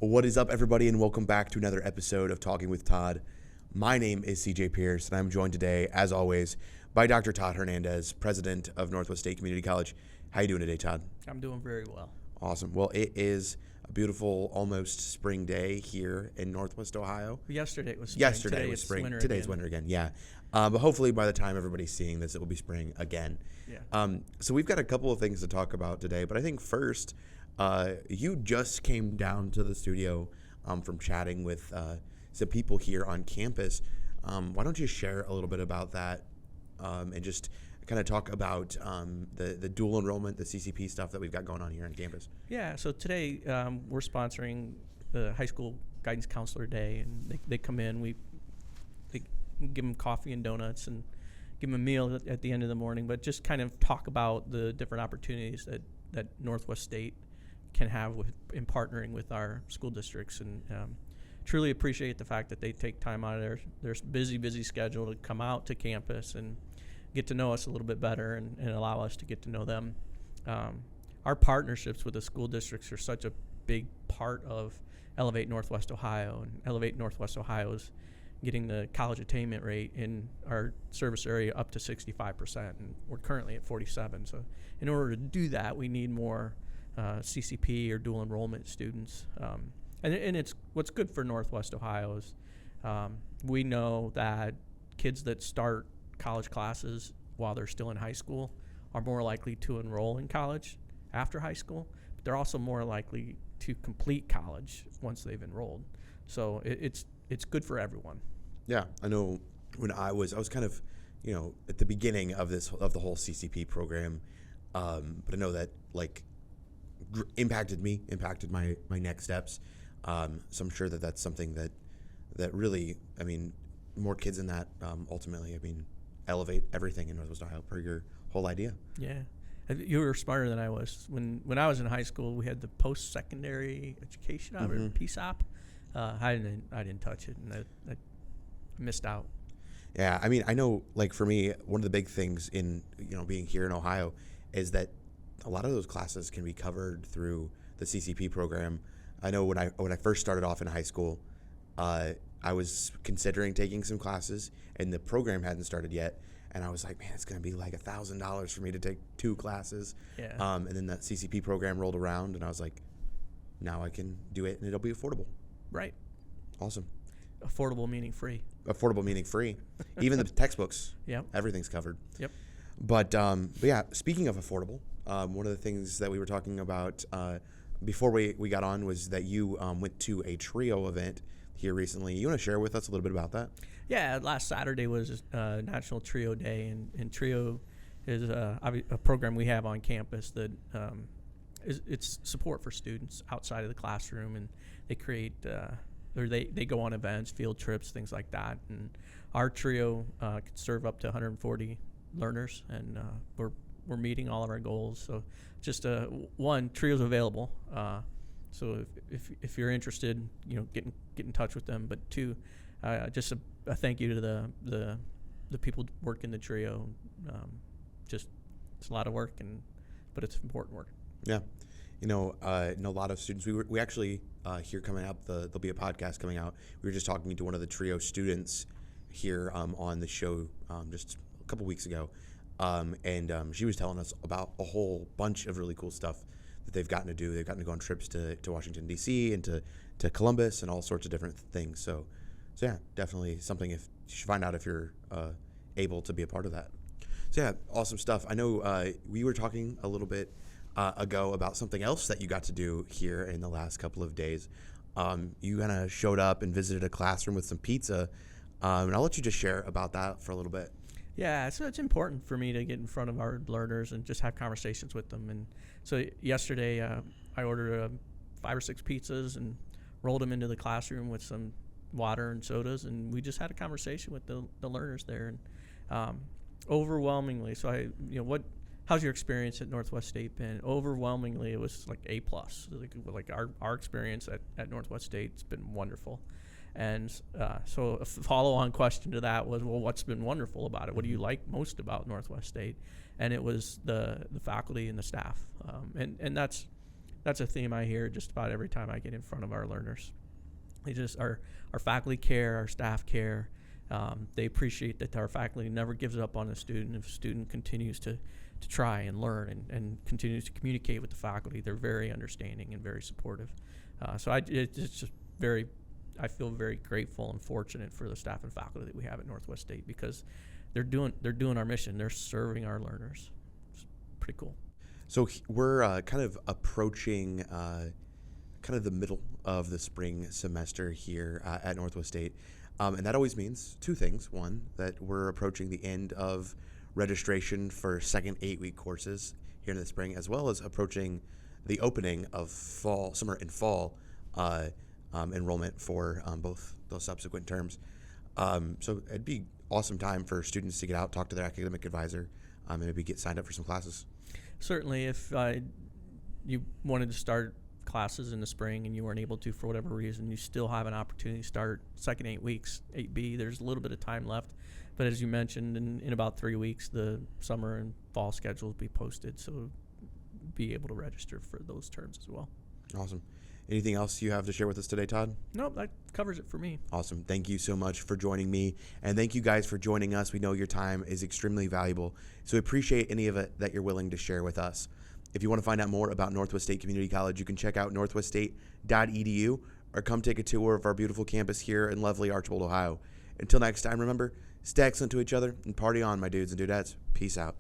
What is up, everybody, and welcome back to another episode of Talking with Todd. My name is CJ Pierce, and I'm joined today, as always, by Dr. Todd Hernandez, president of Northwest State Community College. How you doing today, Todd? I'm doing very well. Awesome. Well, it is a beautiful, almost spring day here in Northwest Ohio. Yesterday it was spring. Yesterday was spring. Today's winter again. Yeah. But hopefully by the time everybody's seeing this, it will be spring again. Yeah. So we've got a couple of things to talk about today, but I think first, you just came down to the studio from chatting with some people here on campus. Why don't you share a little bit about that and just kind of talk about the dual enrollment, the CCP stuff that we've got going on here on campus? Yeah, so today we're sponsoring the High School Guidance Counselor Day, and they come in. They give them coffee and donuts and give them a meal at the end of the morning, but just kind of talk about the different opportunities that Northwest State can have in partnering with our school districts, and truly appreciate the fact that they take time out of their busy schedule to come out to campus and get to know us a little bit better and allow us to get to know them. Our partnerships with the school districts are such a big part of Elevate Northwest Ohio, and Elevate Northwest Ohio is getting the college attainment rate in our service area up to 65%, and we're currently at 47%. So in order to do that, we need more CCP or dual enrollment students. And it's what's good for Northwest Ohio is we know that kids that start college classes while they're still in high school are more likely to enroll in college after high school, but they're also more likely to complete college once they've enrolled. So it's good for everyone. Yeah, I know when I was kind of, at the beginning of the whole CCP program, but I know that impacted my next steps. So I'm sure that's something that really, more kids in that ultimately, elevate everything in Northwest Ohio per your whole idea. Yeah. You were smarter than I was. When I was in high school, we had the post-secondary education, or PSOP. I didn't touch it, and I missed out. Yeah, I know, for me, one of the big things in, being here in Ohio is that a lot of those classes can be covered through the CCP program. I know when I first started off in high school, I was considering taking some classes, and the program hadn't started yet. And I was like, man, it's going to be like $1,000 for me to take 2 classes. Yeah. And then that CCP program rolled around, and I was like, now I can do it, and it'll be affordable. Right. Awesome. Affordable meaning free. Affordable meaning free. Even the textbooks. Yep. Everything's covered. Yep. But yeah, speaking of affordable, one of the things that we were talking about before we got on was that you went to a trio event here recently. You want to share with us a little bit about that? Yeah, last Saturday was National Trio Day, and Trio is a program we have on campus that it's support for students outside of the classroom, and they create or they go on events, field trips, things like that. And our trio can serve up to 140 learners, and we're meeting all of our goals. So just one, Trio's available. So if you're interested, get in touch with them. But 2, just a thank you to the people working the trio. Just it's a lot of work, but it's important work. Yeah, a lot of students. We actually here coming up, there'll be a podcast coming out. We were just talking to one of the trio students here on the show just a couple weeks ago, and she was telling us about a whole bunch of really cool stuff that they've gotten to do. They've gotten to go on trips to Washington, D.C. and to Columbus and all sorts of different things. So yeah, definitely something if you should find out if you're able to be a part of that. So yeah, awesome stuff. I know we were talking a little bit ago about something else that you got to do here in the last couple of days. You kind of showed up and visited a classroom with some pizza, and I'll let you just share about that for a little bit. Yeah, so it's important for me to get in front of our learners and just have conversations with them. And so yesterday I ordered 5 or 6 pizzas and rolled them into the classroom with some water and sodas, and we just had a conversation with the learners there. And overwhelmingly, so how's your experience at Northwest State been? Overwhelmingly, it was like A+. Like our experience at Northwest State's been wonderful. And so a follow-on question to that was, well, what's been wonderful about it? What do you like most about Northwest State? And it was the faculty and the staff. And that's that's a theme I hear just about every time I get in front of our learners. They just our faculty care, our staff care. They appreciate that our faculty never gives up on a student. If a student continues to try and learn and continues to communicate with the faculty, they're very understanding and very supportive. It's just very, I feel very grateful and fortunate for the staff and faculty that we have at Northwest State, because they're doing our mission. They're serving our learners. It's pretty cool. So we're kind of approaching kind of the middle of the spring semester here at Northwest State. And that always means two things. One, that we're approaching the end of registration for second 8-week courses here in the spring, as well as approaching the opening of summer and fall enrollment for both those subsequent terms. So it'd be awesome time for students to get out, talk to their academic advisor, and maybe get signed up for some classes. Certainly, if you wanted to start classes in the spring and you weren't able to for whatever reason, you still have an opportunity to start second 8 weeks, 8B. There's a little bit of time left. But as you mentioned, in about 3 weeks, the summer and fall schedules will be posted, so be able to register for those terms as well. Awesome. Anything else you have to share with us today, Todd? Nope, that covers it for me. Awesome. Thank you so much for joining me, and thank you guys for joining us. We know your time is extremely valuable, so we appreciate any of it that you're willing to share with us. If you want to find out more about Northwest State Community College, you can check out northweststate.edu or come take a tour of our beautiful campus here in lovely Archbold, Ohio. Until next time, remember, stay excellent to each other and party on, my dudes and dudettes. Peace out.